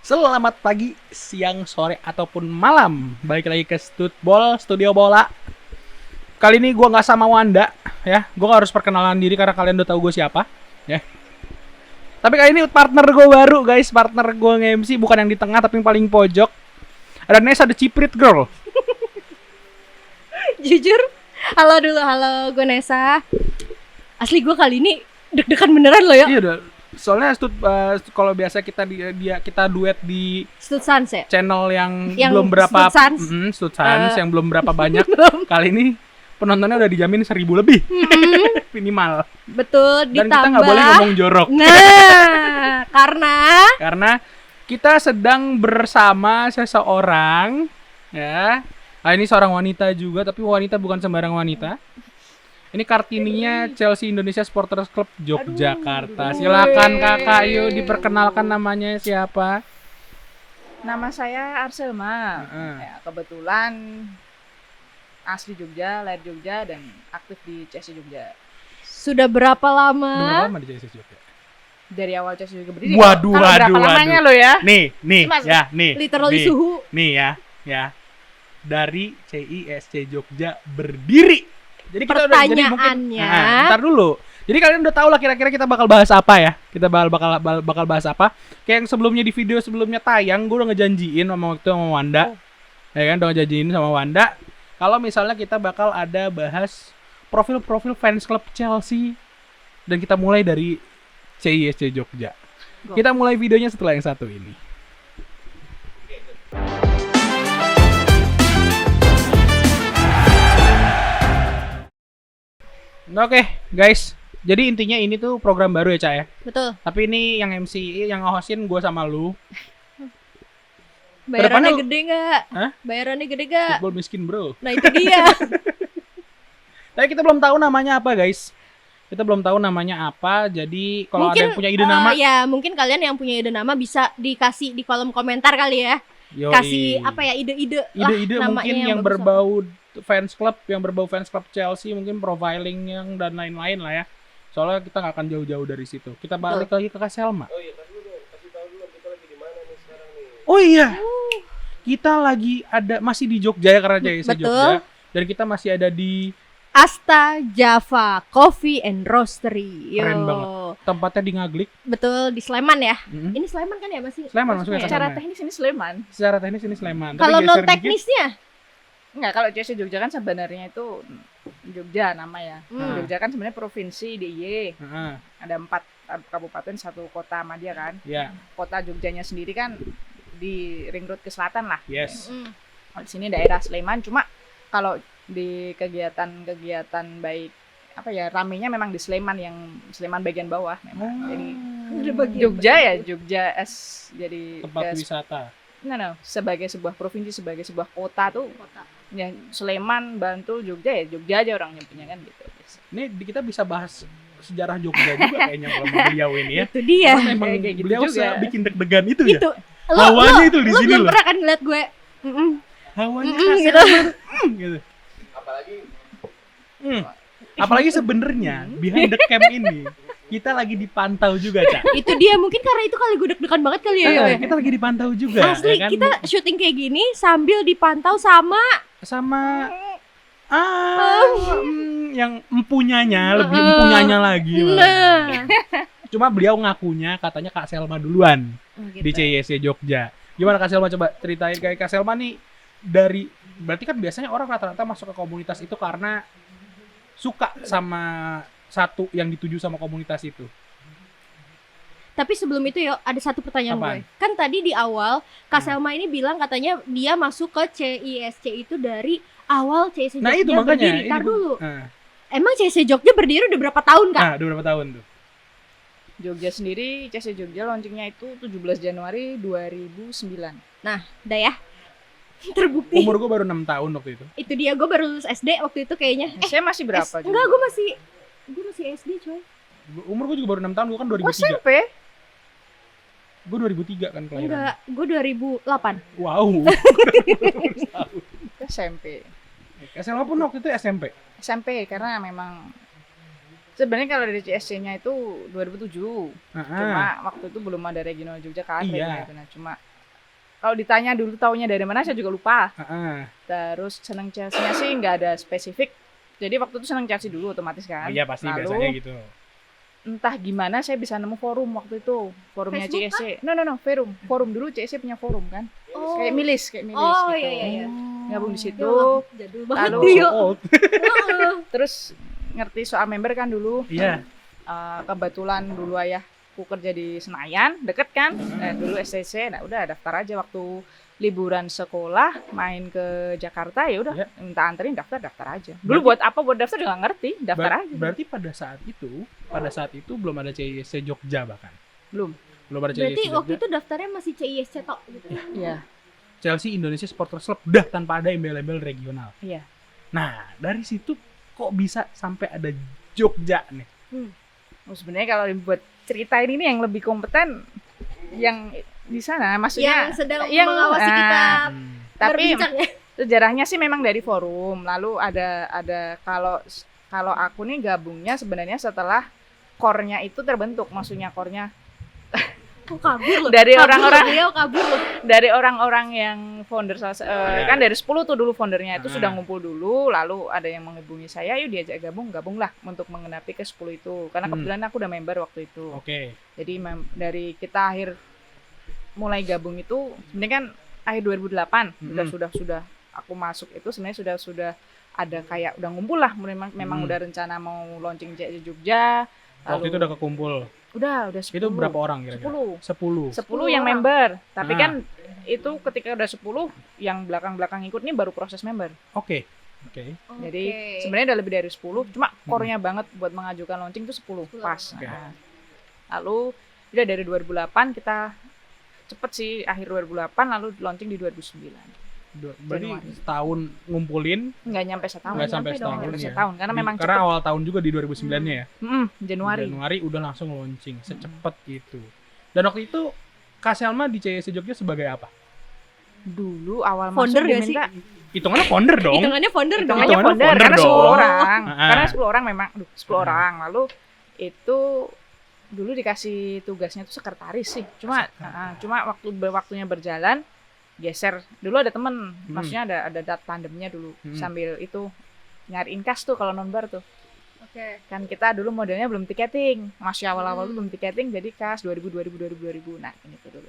Selamat pagi, siang, sore, ataupun malam. Balik lagi ke Studio Bola. Kali ini gue nggak sama Wanda, ya. Gue harus perkenalan diri karena kalian udah tahu gue siapa, ya. Tapi kali ini partner gue baru, guys. Partner gue nge-MC bukan yang di tengah, tapi yang paling pojok. Ada Nesa, the Ciprit Girl. Jujur, halo, gue Nesa. Asli gue kali ini deg-degan beneran loh ya. Iya udah. Soalnya kalau biasa kita duet di Stud Sans ya? channel yang Yang belum berapa Stud Sans. Stud Sans yang belum berapa banyak. Belum. Kali ini penontonnya udah dijamin 1.000 lebih minimal. Betul, Dan ditambah. kita nggak boleh ngomong jorok. Nah, Karena kita sedang bersama seseorang, ya. Nah, ini seorang wanita juga, tapi wanita bukan sembarang wanita. Ini Kartininya Chelsea Indonesia Supporters Club Yogyakarta. Silakan kakak, yuk diperkenalkan namanya siapa? Nama saya Arselma. Ya, kebetulan asli Jogja, lahir Jogja dan aktif di Chelsea Jogja. sudah berapa Udah lama? berapa lama di Chelsea Jogja? Dari awal Chelsea Jogja berdiri. Waduh, Kalau berapa lamanya lo ya? Nih, Mas, ya, nih. Literally nih, suhu. Nih ya. Dari CISC Jogja berdiri. Jadi kita udah jadi mungkin Pertanyaannya, ntar dulu. Jadi kalian udah tahu lah kira-kira kita bakal bahas apa ya? Kita bakal bahas apa? Kayak yang sebelumnya di video sebelumnya tayang, gue udah ngejanjiin sama Wanda. Ya kan, udah ngejanjiin sama Wanda. Kalau misalnya kita bakal ada bahas profil-profil fans klub Chelsea dan kita mulai dari CISC Jogja. Kita mulai videonya setelah yang satu ini. Oke, guys. Jadi intinya ini tuh program baru ya, Ca ya. betul. Tapi ini yang MC, yang nge-hostin gue sama lu. Bayarannya Kedepannya- gede nggak? Hah? Bayarannya gede nggak? Football miskin, bro. Nah itu dia. Tapi kita belum tahu namanya apa, guys. Kita belum tahu namanya apa. Jadi kalau ada yang punya ide nama, Ya mungkin kalian yang punya ide nama bisa dikasih di kolom komentar kali ya. yoi. Kasih apa ya ide-ide lah Ide-ide namanya mungkin yang bagus berbau fans club, yang berbau fans club Chelsea, mungkin profiling yang dan lain-lain lah ya. Soalnya kita nggak akan jauh-jauh dari situ. Kita balik lagi ke Kak Selma. Oh iya, kita lagi masih di Jogja ya karena CISC Betul. Jogja. Dan kita masih ada di Asta Java Coffee and Roastery. Yo. Keren banget. Tempatnya di Ngaglik. Betul di Sleman ya. Mm-mm. Ini Sleman kan ya masih? Sleman masuknya ke Secara sana. teknis ini Sleman. Secara teknis ini Sleman. Tapi Kalau geser non dikit, teknisnya? Enggak, kalau Chelsea Jogja kan sebenarnya itu Jogja nama ya. Jogja kan sebenarnya provinsi DIY. heeh, Ada 4 kabupaten, 1 kota sama dia kan. ya, Kota Jogjanya sendiri kan di ring road ke selatan lah. yes. Di sini daerah Sleman, cuma kalau di kegiatan baik apa ya ramenya memang di Sleman, yang Sleman bagian bawah memang. Jadi Jogja ya Jogja jadi Tempat ya, wisata. sebagai sebuah provinsi, sebagai sebuah kota tuh ya Sleman, Bantul, Jogja ya Jogja aja orang nyebutnya kan gitu. Ini kita bisa bahas sejarah Jogja juga kayaknya kalau sama beliau ini ya. Itu dia. Karena memang Kayak gitu beliau juga. bikin deg-degan itu ya. Itu. Hawanya itu di lo sini belum loh. pernah kan ngeliat gue. Hawanya Gitu. gitu. Apalagi sebenarnya behind the cam ini kita lagi dipantau juga, Cak. Itu dia mungkin karena itu kali gue deg-degan banget kali ya. Yo, ya. Kita lagi dipantau juga. Asli ya kan? kita syuting kayak gini sambil dipantau sama sama yang empunyanya, lebih empunyanya lagi. Malah. nah. Cuma beliau ngakunya katanya Kak Selma duluan di Gitu. CISC Jogja. Gimana Kak Selma, coba ceritain kayak Kak Selma nih, dari berarti kan biasanya orang rata-rata masuk ke komunitas itu karena suka sama satu yang dituju sama komunitas itu. Tapi sebelum itu yo ada satu pertanyaan Apaan? gue. Kan tadi di awal Kak Selma ini bilang katanya dia masuk ke CISC itu dari awal CISC Jogja Nah itu makanya berdiri. ini Ntar dulu. Nah, Emang CISC Jogja berdiri udah berapa tahun Kak? udah berapa tahun tuh? Jogja sendiri, Chelsea Jogja launchingnya itu 17 Januari 2009. Udah ya. Terbukti. Umur gue baru 6 tahun waktu itu. Itu dia gue baru lulus SD waktu itu kayaknya. Saya masih berapa juga? Enggak, gue masih SD coy. Umur gue juga baru 6 tahun, gue kan Oh, 2003. SMP? Gue 2003 kan kelahiran. Enggak, gue 2008. Wow. SMP. Kak Selma pun waktu itu SMP. SMP karena memang Sebenarnya kalau dari CSC-nya itu 2007. Heeh. Cuma waktu itu belum ada regional Jogja kan. Iya. Regional. Cuma kalau ditanya dulu taunya dari mana saya juga lupa. Heeh. Terus seneng Chelsea-nya sih nggak ada spesifik. Jadi waktu itu seneng Chelsea dulu otomatis kan. Iya pasti Lalu, biasanya gitu. entah gimana saya bisa nemu forum waktu itu. Forumnya Facebook CSC. No, forum dulu CSC punya forum kan. Oh. Kayak milis Oh, gitu. iya. Gabung di Ya situ. Allah, jadul banget Lalu dia. Old. terus ngerti soal member kan dulu. Iya. Kebetulan dulu ayahku kerja di Senayan, deket kan. Dulu STC, nah udah daftar aja waktu liburan sekolah main ke Jakarta ya udah Ya. minta anterin daftar aja. Dulu buat apa buat daftar juga nggak ngerti, daftar aja. Berarti pada saat itu belum ada CISC Jogja bahkan. Belum. Belum ada CISC Berarti Jogja. waktu itu daftarnya masih CISC tok gitu. Iya. Chelsea Indonesia Supporters Club udah tanpa ada embel-embel regional. Iya. Nah, dari situ kok bisa sampai ada Jogja nih? Sebenarnya kalau buat ceritain ini yang lebih kompeten yang di sana maksudnya Yang sedang yang- mengawasi kita tapi berbincang ya. sejarahnya sih memang dari forum. Lalu ada kalau aku nih gabungnya sebenarnya setelah core-nya itu terbentuk. Maksudnya core-nya Oh, kabur loh. Dari Kabur orang-orang- loh, beliau kabur loh. dari orang-orang yang founder Iya. kan dari 10 tuh dulu foundernya itu Ah. sudah ngumpul dulu, lalu ada yang menghubungi saya, yuk diajak gabunglah untuk mengenapi ke 10 itu. Karena kebetulan aku udah member waktu itu. Oke. Jadi dari kita mulai gabung itu sebenarnya kan akhir 2008 sudah aku masuk itu sebenarnya sudah ada kayak udah ngumpul lah, memang udah rencana mau launching Jogja. Waktu itu udah kekumpul. udah 10. Itu berapa orang kira-kira? 10 10. yang orang. member. Tapi Ah. kan itu ketika udah 10 yang belakang-belakang ikut nih baru proses member. Oke. Jadi sebenarnya udah lebih dari 10, cuma core-nya banget buat mengajukan launching itu 10 pas. Oke. Nah, lalu udah dari 2008 kita cepet sih akhir 2008 lalu launching di 2009. Berarti Januari. setahun ngumpulin, Nggak nyampe setahun. nggak sampai nyampe dong, setahun Nggak ya. setahun karena memang Karena cepet. awal tahun juga di 2009-nya ya. Januari. Januari udah langsung launching, secepat itu. Dan waktu itu Kak Selma di CISC Jogja sebagai apa? Dulu awal Founder masuk nggak sih? diminta Hitungannya founder dong. Hitungannya founder dong. hitungannya Hitungannya founder founder karena 10 dong. orang. Ah. Karena 10 orang memang 10 orang. Lalu itu dulu dikasih tugasnya tuh sekretaris sih. Cuma waktunya berjalan geser. Dulu ada temen, maksudnya ada tandemnya dulu sambil itu nyariin kas tuh kalau nonbar tuh. Oke. Kan kita dulu modelnya belum tiketing. Masih awal-awal tuh belum tiketing jadi kas 2000. Nah, ini tuh dulu.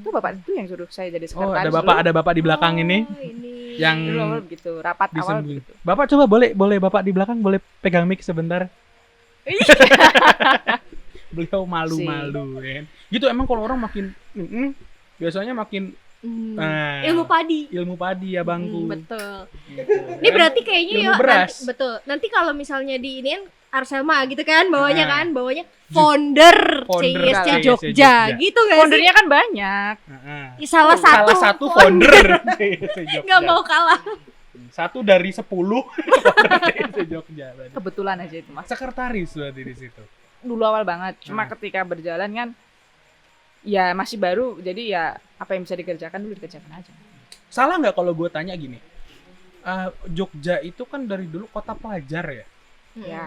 Itu bapak itu yang suruh saya jadi Oh, sekretaris. ada bapak di belakang ini Oh, ini. yang Dulu awal begitu, rapat awal disembunyi. begitu. Bapak coba boleh Bapak di belakang boleh pegang mic sebentar. Beliau malu-malu kan. Gitu emang kalau orang makin biasanya makin Ilmu padi. ilmu padi ya bangku. Betul. Ini berarti kayaknya Ilmu ya beras. betul. Nanti kalau misalnya di ini Arselma gitu kan bawahnya Ah. founder Founder CISC CISC Jogja Jogja. gitu nggak sih? Foundernya kan banyak. Heeh. Salah satu founder CISC Jogja. nggak mau kalah. Satu dari 10 founder CISC Jogja berarti. Kebetulan aja itu mas. Sekretaris berarti di situ. Dulu awal banget. Cuma ketika berjalan kan, ya masih baru. Jadi ya apa yang bisa dikerjakan dulu dikerjakan aja. Salah nggak kalau gue tanya gini? Jogja itu kan dari dulu kota pelajar ya. Ya.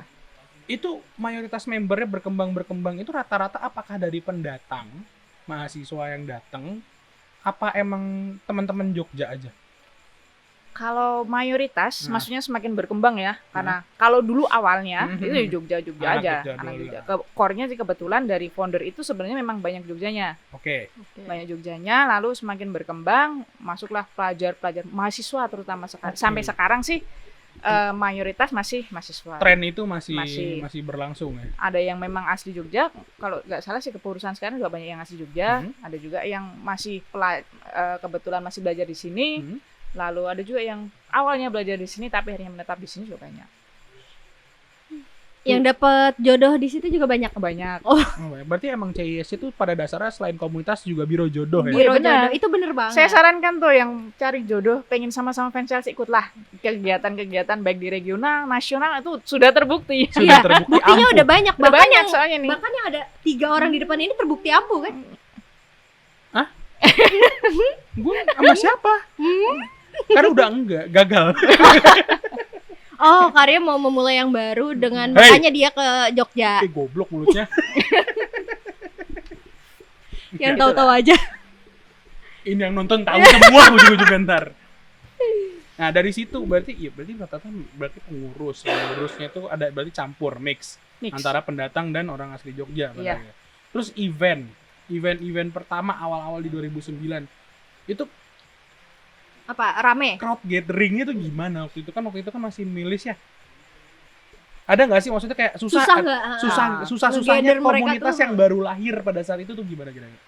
Itu mayoritas membernya berkembang itu rata-rata apakah dari pendatang, mahasiswa yang datang, apa emang teman-teman Jogja aja? Kalau mayoritas, maksudnya semakin berkembang ya. Karena kalau dulu awalnya itu di Jogja Anak aja. Jogja Anak dulu Jogja. lah. Core-nya sih kebetulan dari founder itu sebenarnya memang banyak Jogjanya. Oke. Banyak Jogjanya, lalu semakin berkembang, masuklah pelajar-pelajar, mahasiswa terutama sekarang. Oke. Sampai sekarang sih mayoritas masih mahasiswa. Tren itu masih Masih. berlangsung ya. Ada yang memang asli Jogja, kalau nggak salah sih kepengurusan sekarang juga banyak yang asli Jogja. Ada juga yang masih kebetulan masih belajar di sini. Lalu ada juga yang awalnya belajar di sini tapi akhirnya menetap di sini juga banyak. Yang dapat jodoh di situ juga banyak. Banyak. Oh, berarti emang CIS itu pada dasarnya selain komunitas juga biro jodoh ya. Biro benar. jodoh itu bener banget. Saya sarankan tuh yang cari jodoh, pengen sama-sama fans Chelsea, ikutlah kegiatan-kegiatan baik di regional, nasional itu sudah terbukti. Sudah terbukti Buktinya ampuh. udah banyak. Udah Bahkan banyak yang soalnya nih. bahkan yang ada 3 orang di depan ini terbukti ampuh kan? Gue sama siapa? Karena udah enggak, gagal. Oh, Karya mau memulai yang baru dengan Hey! makanya dia ke Jogja. Goblok mulutnya. Yang tahu-tahu aja. Ini yang nonton tahu semua ujung-ujung ntar. Nah dari situ berarti rata-rata berarti pengurusnya itu ada berarti campur mix antara pendatang dan orang asli Jogja. Iya. Katanya. Terus event pertama awal-awal di 2009 itu Apa? Rame? crowd gatheringnya tuh gimana waktu itu kan masih milis ya. Ada nggak sih maksudnya kayak Susah nggak? susahnya Nge-gather mereka komunitas tuh. yang baru lahir pada saat itu tuh gimana kira-kira?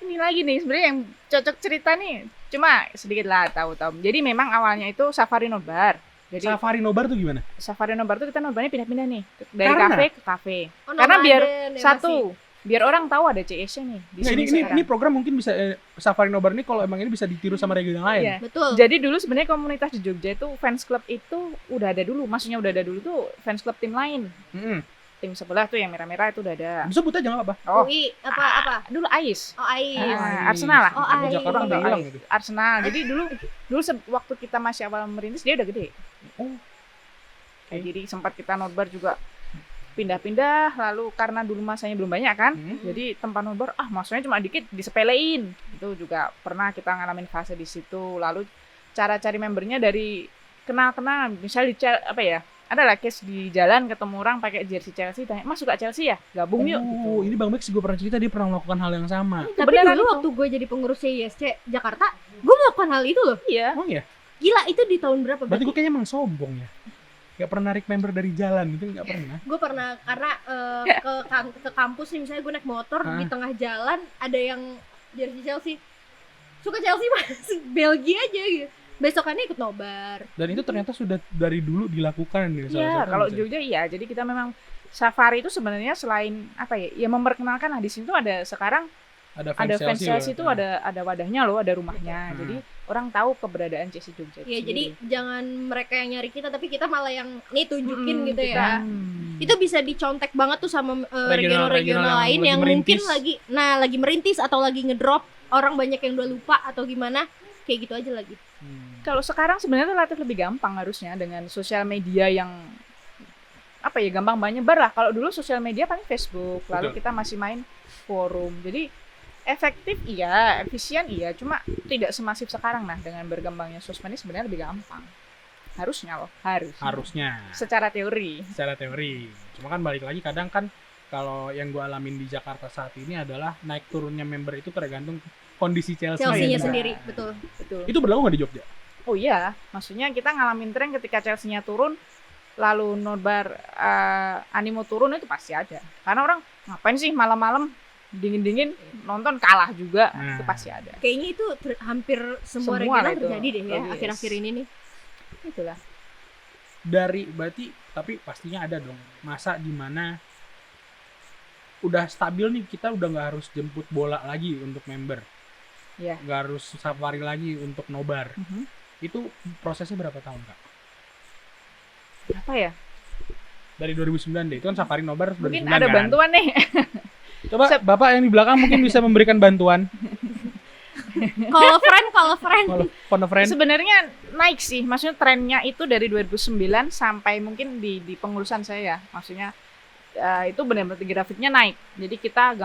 Ini lagi nih sebenarnya yang cocok cerita nih, cuma sedikit lah tahu-tahu. Jadi memang awalnya itu Safari Nobar. Jadi Safari Nobar tuh gimana? Safari Nobar tuh kita nobarnya pindah-pindah nih dari Karena? kafe ke kafe. Oh, Karena biar nomaden ya satu, biar orang tahu ada CS-nya nih di Nggak, sini ini sekarang. program mungkin bisa Safari Nobar ini kalau emang ini bisa ditiru sama regional lain. Iya. masih. Betul. Jadi dulu sebenarnya komunitas di Jogja itu fans club itu udah ada dulu, maksudnya udah ada dulu tuh fans club tim lain. Mm-mm. Tim sebelah tuh yang merah-merah itu udah ada. Sebut aja nggak apa-apa. Oh, UI apa? dulu Ais. Oh, Ais. Arsenal lah. Oh, Di Ais. Jakarta udah hilang gitu. Arsenal. Jadi dulu waktu kita masih awal merintis dia udah gede. Oh. Kayak jadi sempat kita nobar juga pindah-pindah, lalu karena dulu masanya belum banyak kan, jadi tempat nobar masanya cuma dikit disepelein. Itu juga pernah kita ngalamin fase di situ. Lalu cara cari membernya dari kenal-kenal, misalnya adalah case di jalan ketemu orang pakai jersey Chelsea, tanya, "Mas suka Chelsea ya? Gabung yuk." Gitu. Oh, ini Bang Max gue pernah cerita dia pernah melakukan hal yang sama. Tapi beneran dulu itu. waktu gue jadi pengurus CISC Jakarta, gue melakukan hal itu loh. Iya. Oh iya. Gila, itu di tahun berapa? Berarti gue kayaknya emang sombong ya. Gak pernah narik member dari jalan gitu, gak pernah. Gue pernah karena ke kampus nih, misalnya gue naik motor di tengah jalan ada yang jersey Chelsea, suka Chelsea mas, Belgia aja gitu. Besokannya ikut nobar. Dan itu ternyata sudah dari dulu dilakukan nih. Iya, kalau Jogja iya. Jadi kita memang Safari itu sebenarnya selain ya memperkenalkan. Nah, di sini tuh ada sekarang ada fans Chelsea itu loh. ada wadahnya loh, ada rumahnya. Jadi orang tahu keberadaan Chelsea Jogja. Iya, itu jadi sendiri. jangan mereka yang nyari kita, tapi kita malah yang nih tunjukin gitu kita- ya. Itu bisa dicontek banget tuh sama regional-regional lain lagi yang mungkin merintis. lagi merintis atau lagi ngedrop, orang banyak yang udah lupa atau gimana, kayak gitu aja lagi. Kalau sekarang sebenarnya relatif lebih gampang harusnya dengan sosial media yang gampang banyak nyebar lah. Kalau dulu sosial media paling Facebook, lalu Betul. kita masih main forum. Jadi efektif iya, efisien iya, cuma tidak semasif sekarang. Nah, dengan berkembangnya sosmed ini sebenarnya lebih gampang. Harusnya loh, Harusnya. secara teori. Secara teori. Cuma kan balik lagi kadang kan kalau yang gue alamin di Jakarta saat ini adalah naik turunnya member itu tergantung kondisi Chelsea. Chelsea-nya benar. sendiri, betul. Betul. Itu berlaku nggak di Jogja? Oh iya, maksudnya kita ngalamin tren ketika Chelsea-nya turun, lalu nobar animo turun itu pasti ada. Karena orang ngapain sih malam-malam dingin-dingin nonton kalah juga, itu pasti ada. Kayaknya itu hampir semua Semua regional lah itu. terjadi deh ya Yes. akhir-akhir ini nih. Itulah. Berarti tapi pastinya ada dong masa dimana udah stabil nih, kita udah nggak harus jemput bola lagi untuk member, Iya. nggak harus safari lagi untuk nobar. Mhm. Itu prosesnya berapa tahun kak? Apa ya? Dari 2009 deh, itu kan safari nobar 2009 Mungkin ada kan? bantuan nih. Coba bapak yang di belakang mungkin bisa memberikan bantuan. Kalau friend Kalau phone a friend. Sebenarnya naik sih, maksudnya trennya itu dari 2009 sampai mungkin di pengurusan saya ya. Maksudnya itu benar-benar grafiknya naik. Jadi kita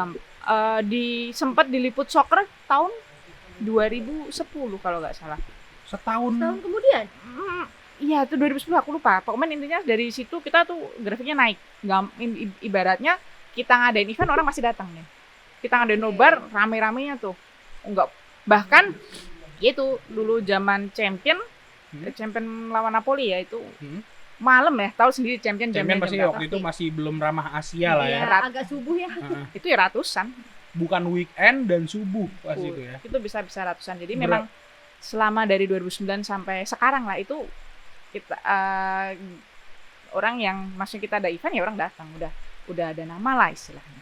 sempat diliput soccer tahun 2010 kalau nggak salah. Setahun. kemudian. Iya, itu 2010 aku lupa. Pokoknya intinya dari situ kita tuh grafiknya naik. Ibaratnya kita ngadain event orang masih datang nih. Kita ngadain nobar rame-ramenya tuh. Enggak, bahkan itu dulu zaman champion lawan Napoli ya itu. Malam ya, tahu sendiri champion Pasti waktu itu masih belum ramah Asia lah ya. Iya, agak subuh ya. Itu ya ratusan. Bukan weekend dan subuh pas itu ya. Itu bisa ratusan. Jadi memang selama dari 2009 sampai sekarang lah itu kita orang yang maksudnya kita ada event ya orang datang, udah ada nama lah istilahnya.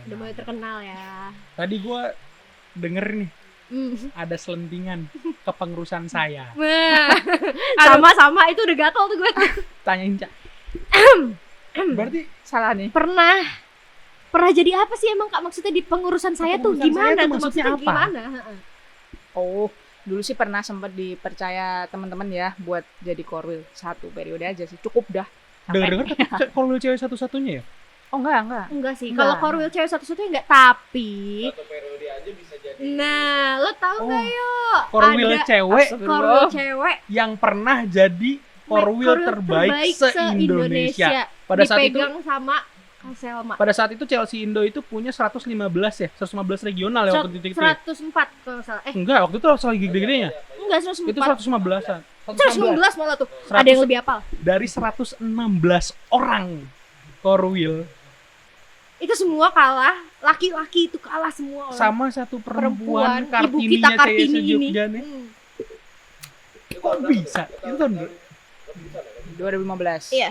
Udah mulai terkenal ya. Tadi gue denger nih ada selentingan kepengurusan saya. Sama-sama itu udah gatel tuh gue. Tanyain Cak. Berarti Salah nih. Pernah jadi apa sih emang Kak, maksudnya di pengurusan saya tuh Kepengurusan saya gimana tuh tuh maksudnya maksudnya apa? gimana? Oh, Dulu sih pernah sempat dipercaya teman-teman ya buat jadi korwil 1 periode aja sih, cukup dah. Dengar-dengar tapi korwil cewek satu-satunya ya? Oh enggak. Enggak sih. Enggak. Kalau korwil cewek satu-satunya enggak, tapi Satu periode aja bisa jadi. nah, lo tahu nggak yuk? Korwil Ada cewek korwil cewek yang pernah jadi korwil terbaik se-Indonesia. Pada saat itu dipegang sama Kak Selma. pada saat itu Chelsea Indo itu punya 115 ya, 115 regional ya waktu itu ya. 104 kalau nggak salah. Enggak, waktu itu lagi gede-gedenya. Enggak, Itu 104. 115-an. 119 malah tuh. 100. Ada yang lebih hafal. Dari 116 orang korwil Itu semua kalah, laki-laki itu kalah semua orang. sama satu perempuan Ibu kita Kartininya Kartini CS ini. Jogja nih. Hmm. Kok bisa? Itu tahun 2015. Iya.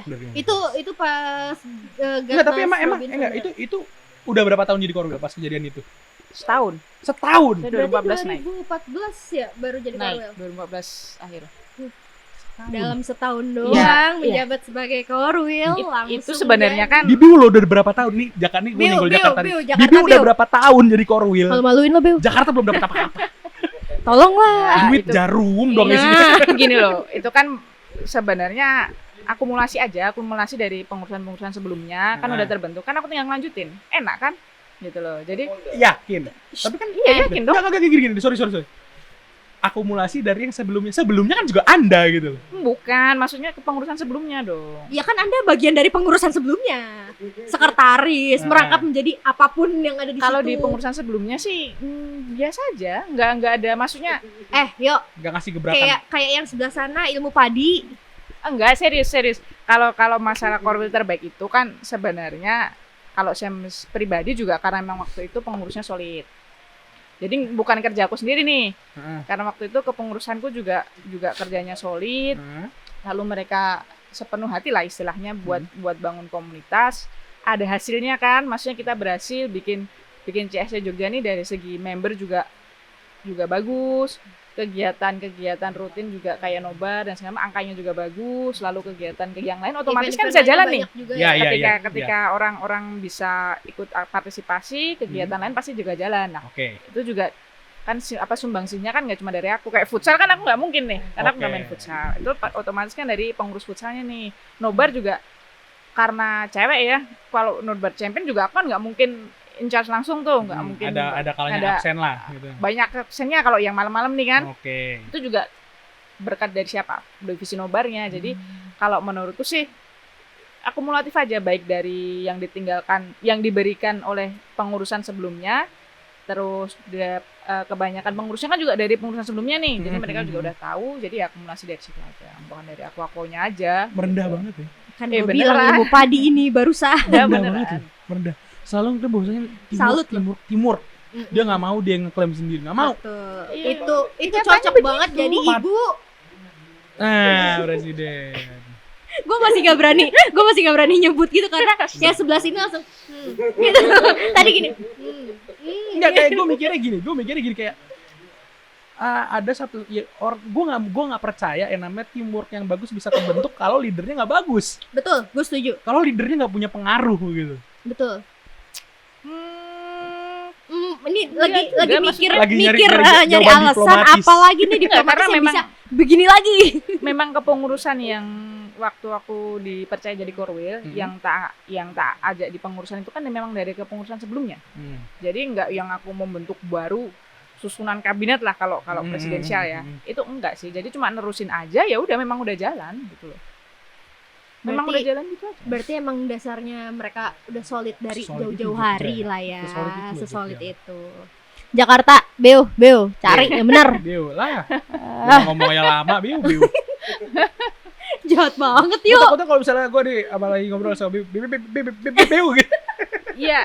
Itu pas enggak, tapi Gatnas emang Robinson enggak ya? itu udah berapa tahun jadi korwil pas kejadian itu? Setahun. Setahun. Saya Berarti 2014 naik. 2014 ya baru jadi Naik korwil. 2014 akhir. Dalam setahun Iya, doang iya. menjabat sebagai korwil langsung. Itu sebenarnya kan Bibi lo udah berapa tahun nih? Jakarta nih gue Biu, nyenggol Biu, Jakarta nih. Biu, Bibi Jakarta, udah Biu. berapa tahun jadi korwil? Malu-maluin lo, Bel. Jakarta belum dapat apa-apa. Tolonglah. Duit itu. jarum dong isinya. nah, gini loh, itu kan sebenarnya akumulasi dari pengurusan sebelumnya kan Nah. udah terbentuk, kan aku tinggal ngelanjutin, enak kan, gitu loh. Jadi Yakin. Tapi kan iya yakin dong. Enggak gini. Sorry. Akumulasi dari yang sebelumnya kan juga Anda gitu loh. Bukan, maksudnya kepengurusan sebelumnya dong. Ya kan Anda bagian dari pengurusan sebelumnya. Sekretaris, Nah. merangkap menjadi apapun yang ada di Kalau situ. di pengurusan sebelumnya sih biasa aja, nggak ada maksudnya. Yuk, Enggak ngasih gebrakan. kayak yang sebelah sana ilmu padi. Enggak, serius. Kalau masalah korwil terbaik itu kan sebenarnya kalau saya pribadi juga karena memang waktu itu pengurusnya solid. Jadi bukan kerja aku sendiri nih. Heeh. Karena waktu itu kepengurusanku juga kerjanya solid. Heeh. Lalu mereka sepenuh hati lah istilahnya buat bangun komunitas. Ada hasilnya kan, maksudnya kita berhasil bikin CSC Jogja nih dari segi member juga bagus. Kegiatan rutin juga kayak nobar dan segala macam, angkanya juga bagus. Lalu kegiatan yang lain otomatis kan bisa jalan nih. Ya, Ketika orang-orang bisa ikut partisipasi, kegiatan lain pasti juga jalan. Nah, Oke. itu juga kan sumbangsinya kan nggak cuma dari aku. Kayak futsal kan aku nggak mungkin nih, karena aku nggak main Oke. futsal. Itu otomatis kan dari pengurus futsalnya nih. Nobar juga karena cewek ya, kalau nobar champion juga aku kan nggak mungkin in charge langsung tuh, nggak mungkin. Ada kalanya ada- absen lah gitu. Banyak absennya kalau yang malam-malam nih kan. Oke. Itu juga berkat dari siapa? Divisi nobarnya. Jadi kalau menurutku sih akumulatif aja, baik dari yang ditinggalkan, yang diberikan oleh pengurusan sebelumnya, terus kebanyakan pengurusnya kan juga dari pengurusan sebelumnya nih. Jadi mereka juga udah tahu, jadi akumulasi dari situ aja. Bukan dari aku-akunya aja. Merendah banget ya. Kan Eh, gue bilang beneran. ilmu padi ini barusan. Ya Merendah banget beneran. ya. Merendah. Selalu kita bahasanya Salut loh. timur. Dia nggak mau dia ngeklaim sendiri, nggak mau. Betul. Iya. Itu Kenyataannya cocok begitu. banget jadi ibu. Nah, presiden. Gue masih gak berani nyebut gitu karena yang sebelah sini langsung gitu. Tadi gini. Enggak, kayak gue mikirnya gini kayak ada satu ya, gue nggak percaya yang namanya teamwork yang bagus bisa terbentuk kalau leadernya nggak bagus, Betul, gue setuju. kalau leadernya nggak punya pengaruh gitu. Betul. Ini Enggak lagi juga, mikir Lagi nyari nyari jawaban alasan diplomatis. apa lagi nih Enggak, diplomatis karena yang memang- bisa begini lagi. Memang kepengurusan yang waktu aku dipercaya jadi korwil, yang tak ajak di pengurusan itu kan memang dari kepengurusan sebelumnya. Jadi enggak yang aku membentuk baru susunan kabinet lah kalau presidensial ya. Itu enggak sih. Jadi cuma nerusin aja, ya udah memang udah jalan gitu loh. Memang Berarti- udah jalan gitu aja. Berarti emang dasarnya mereka udah solid dari Sesolid itu jauh-jauh Jogja hari ya. lah ya. Sesolid itu loh Sesolid Jogja. itu. Jakarta, Beo, cari yang bener. Biu lah, udah ngomongnya lama, biu. Jahat banget Gue yuk. takutnya kalau misalnya gue apalagi ngobrol sama biu gitu. Iya.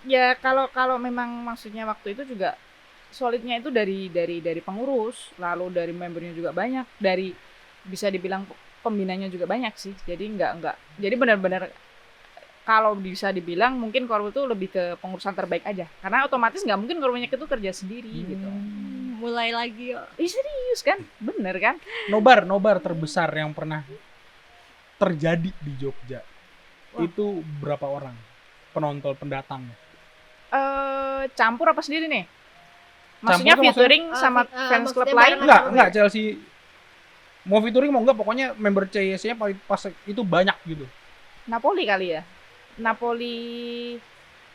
Ya kalau memang maksudnya waktu itu juga solidnya itu dari pengurus, lalu dari membernya juga banyak, dari bisa dibilang pembinanya juga banyak sih. Jadi enggak. Jadi benar-benar kalau bisa dibilang mungkin korwil itu lebih ke pengurusan terbaik aja. Karena otomatis nggak mungkin korwilnya itu kerja sendiri gitu. Mulai lagi yuk. Ih, serius kan? Bener kan? Nobar terbesar yang pernah terjadi di Jogja. Wah. Itu berapa orang penonton pendatang? Campur apa sendiri nih? Maksudnya Campur tuh featuring sama fans klub maksudnya lain? bareng- Enggak Chelsea mau featuring mau enggak, pokoknya member CSC-nya pas itu banyak gitu. Napoli kali ya? Napoli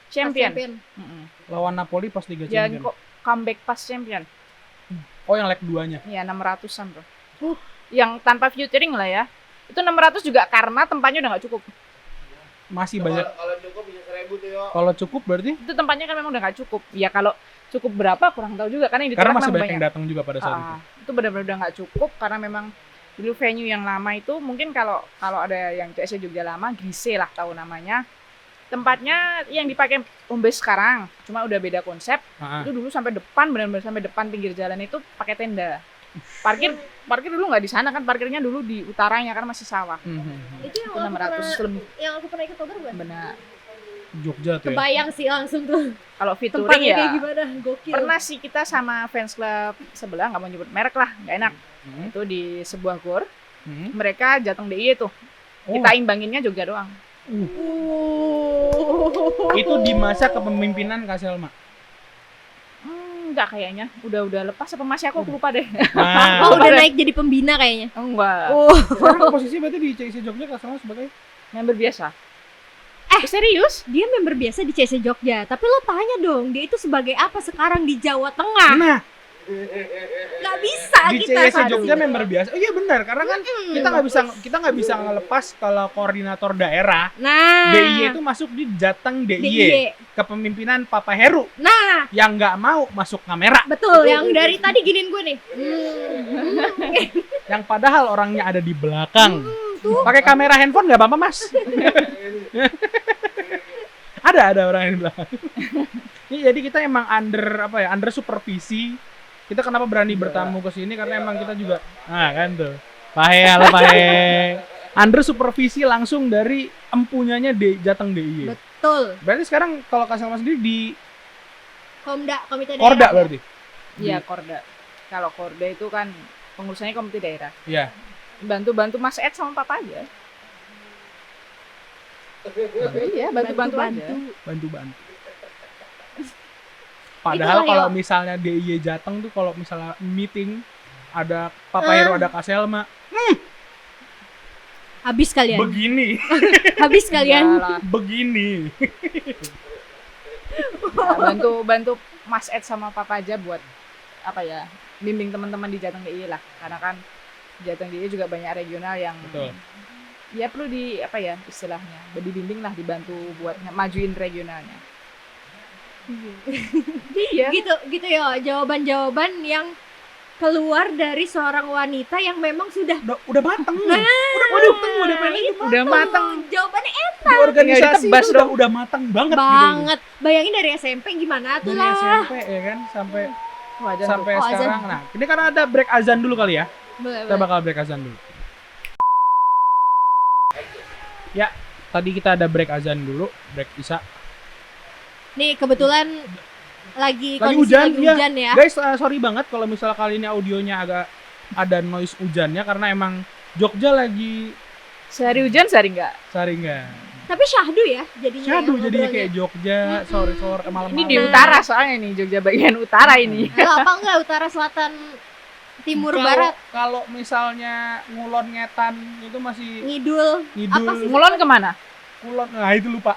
champion. Mm-mm. Lawan Napoli pas Liga Yang Champions. kok comeback pas champion. Oh, yang leg 2-nya. Ya 600-an bro. Yang tanpa featuring lah ya. Itu 600 juga karena tempatnya udah nggak cukup. Masih banyak. Kalau cukup bisa 1000 tuh yo. Kalau cukup berarti Itu tempatnya kan memang udah nggak cukup. Ya kalau cukup berapa kurang tahu juga karena yang karena ditolak masih memang banyak yang datang juga pada saat itu. Itu benar-benar udah nggak cukup karena memang dulu venue yang lama itu mungkin kalau ada yang CSC Jogja lama Grise lah tahu namanya. Tempatnya yang dipakai home base sekarang cuma udah beda konsep. Ah. Itu dulu sampai depan, benar-benar sampai depan pinggir jalan itu pakai tenda. Parkir dulu nggak di sana kan, parkirnya dulu di utaranya kan masih sawah. Itu Itu 600 lebih. yang aku pernah ikut program bukan? Benar. Jogja tuh ya. Kebayang sih langsung tuh Kalau featuring tempatnya ya kayak gimana, gokil. pernah sih kita sama fans club sebelah, nggak mau nyebut merek lah, nggak enak. Hmm. Itu di sebuah gor, Hmm. mereka Jateng DIY tuh. Oh. Kita imbanginnya Jogja doang. Itu di masa kepemimpinan Kak Selma. Enggak kayaknya. Udah lepas apa masih aku lupa deh. Nah, Oh, udah naik jadi pembina kayaknya. Enggak. Oh, sekarang posisi berarti di CSC Jogja Kak Selma sebagai Member biasa. Serius? dia member biasa di CC Jogja. Tapi lo tanya dong, dia itu sebagai apa sekarang di Jawa Tengah? Nah, Nggak bisa di kita. CSC Jogja member biasa. Oh iya benar, karena kan kita nggak bisa ngelepas kalau koordinator daerah Nah, DIY itu masuk di Jateng DIY. DIY. Kepemimpinan Papa Heru Nah, yang nggak mau masuk kamera, betul. Yang dari tadi giniin gue nih. yang padahal orangnya ada di belakang. Tuh. Pakai kamera handphone nggak apa-apa mas? ada orang yang di belakang. Ini jadi kita emang under supervisi. Kita kenapa berani bertamu ke sini karena emang kita juga, nah kan tuh, Pahe, halo Pahe. Under supervisi langsung dari empunyanya Jateng DIY. Betul. Berarti sekarang kalau Kak Selma sendiri di Komda, komite daerah. Korda berarti? Iya, Korda. Kalau Korda itu kan pengurusnya komite daerah. Iya. Bantu-bantu Mas Ed sama Papa aja. Iya, bantu-bantu aja. Bantu-bantu. Padahal Itulah, kalau Yo. misalnya DIY Jateng tuh kalau misalnya meeting ada Papa Heru, ada Kak Selma, Habis kalian. begini, Habis kalian. Iyalah. begini. Ya, bantu Mas Ed sama Papa aja buat apa ya, bimbing teman-teman di Jateng DIY lah, karena kan Jateng DIY juga banyak regional yang Betul. ya perlu di apa ya istilahnya, dibimbing lah, dibantu buat majuin regionalnya. Iya. Gitu ya, jawaban-jawaban yang keluar dari seorang wanita yang memang sudah Udah mateng. Nah, Udah matang. jawabannya Di organisasi ditebas itu dong. udah mateng banget. banget. Bayangin dari SMP gimana tuh Dari lah. SMP ya kan sampai Wajar sampai Oh, azan. sekarang. Nah, ini karena ada break azan dulu kali ya. Boleh, Kita boleh. bakal break azan dulu. Ya, tadi kita ada break azan dulu, break Isya. Nih kebetulan lagi Lagi kondisi hujan, lagi iya. hujan ya. Guys, sorry banget kalau misalnya kali ini audionya agak ada noise hujannya karena emang Jogja lagi Sehari hujan, sehari enggak. saringan. Tapi syahdu ya jadinya. Syahdu yang jadinya ngobrolnya. kayak Jogja, sore-sore malam-malam. Ini di utara soalnya nih, Jogja bagian utara ini. Halo, apa enggak utara selatan timur barat Kalau misalnya ngulon ngetan itu masih ngidul. ngidul. Apa sih? Ngulon kemana? Kulon, nah itu lupa.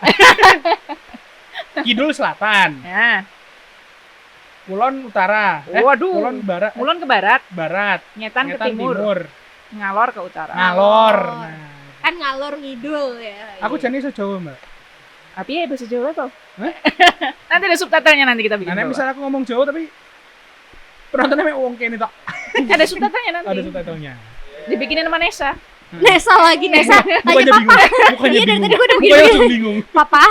Kidul selatan, Ya, kulon utara, Waduh. kulon barat, ngulon ke barat, barat, ngetan ke ngetan timur, ngalor ke utara. ngalor. Ngalor. Nah, Kan ngalor ngidul ya. aku jadi iso Jawa, Mbak. Tapi ya bahasa Jawa tuh. Hah? Nanti ada subtitlenya nanti kita bikin. Nah, bawah. misalnya aku ngomong Jawa tapi penontonnya memang wong kene tok. Ada subtitlenya nanti. Ada subtitlenya. Dibikinin sama Nesa. Nesa lagi Nesa. Tanya Mukanya papa. bingung. Mukanya Iya dari bingung. tadi gue udah Mukanya begini. langsung bingung. Papa.